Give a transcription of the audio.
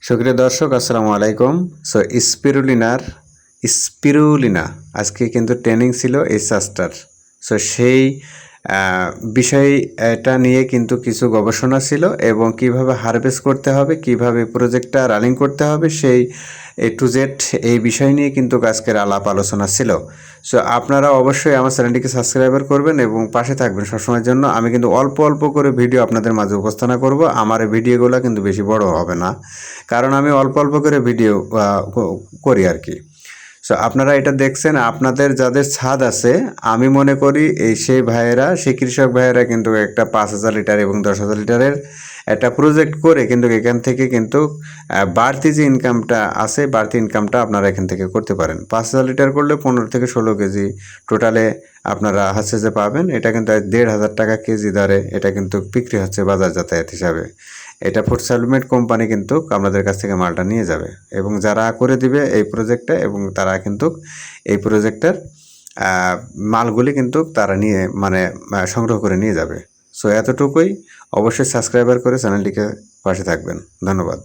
সুপ্রিয় দর্শক আসসালামু আলাইকুম। সো স্পিরুলিনা আজকে কিন্তু ট্রেনিং ছিল এই চাষটার। সো সেই বিষয় এটা নিয়ে কিন্তু কিছু গবেষণা ছিল এবং কিভাবে হারভেস্ট করতে হবে, কিভাবে প্রজেক্টটা রানিং করতে হবে, সেই টু জেড এই বিষয় নিয়ে কিন্তু আজকের আলাপ আলোচনা ছিল। সো আপনারা অবশ্যই আমার চ্যানেলটিকে সাবস্ক্রাইবার করবেন এবং পাশে থাকবেন সবসময়ের জন্য। আমি কিন্তু অল্প অল্প করে ভিডিও আপনাদের মাঝে উপস্থাপনা করব। আমার এই ভিডিওগুলো কিন্তু বেশি বড় হবে না, কারণ আমি অল্প অল্প করে ভিডিও করি আর কি। সো আপনারা এটা দেখছেন, আপনাদের যাদের ছাদ আছে, আমি মনে করি সেই ভাইয়েরা, সেই কৃষক ভাইয়েরা কিন্তু একটা 5,000 লিটার এবং 10,000 লিটারের একটা প্রজেক্ট করে কিন্তু এখান থেকে কিন্তু বাড়তি যে ইনকামটা আছে, বাড়তি ইনকামটা আপনারা এখান থেকে করতে পারেন। 5,000 লিটার করলে 15 থেকে 16 কেজি টোটালে আপনারা হচ্ছে যে পাবেন। এটা কিন্তু 1,500 টাকা কেজি দরে এটা কিন্তু বিক্রি হচ্ছে বাজার যাতায়াত হিসাবে। এটা ফুড সাপ্লিমেন্ট কোম্পানি কিন্তু আপনাদের কাছ থেকে মালটা নিয়ে যাবে এবং যারা করে দিবে এই প্রজেক্টটা, এবং তারা কিন্তু এই প্রজেক্টের মালগুলি কিন্তু তারা নিয়ে সংগ্রহ করে নিয়ে যাবে। সো এতটুকুই। অবশ্যই সাবস্ক্রাইবার করে চ্যানেলটিকে পাশে থাকবেন। ধন্যবাদ।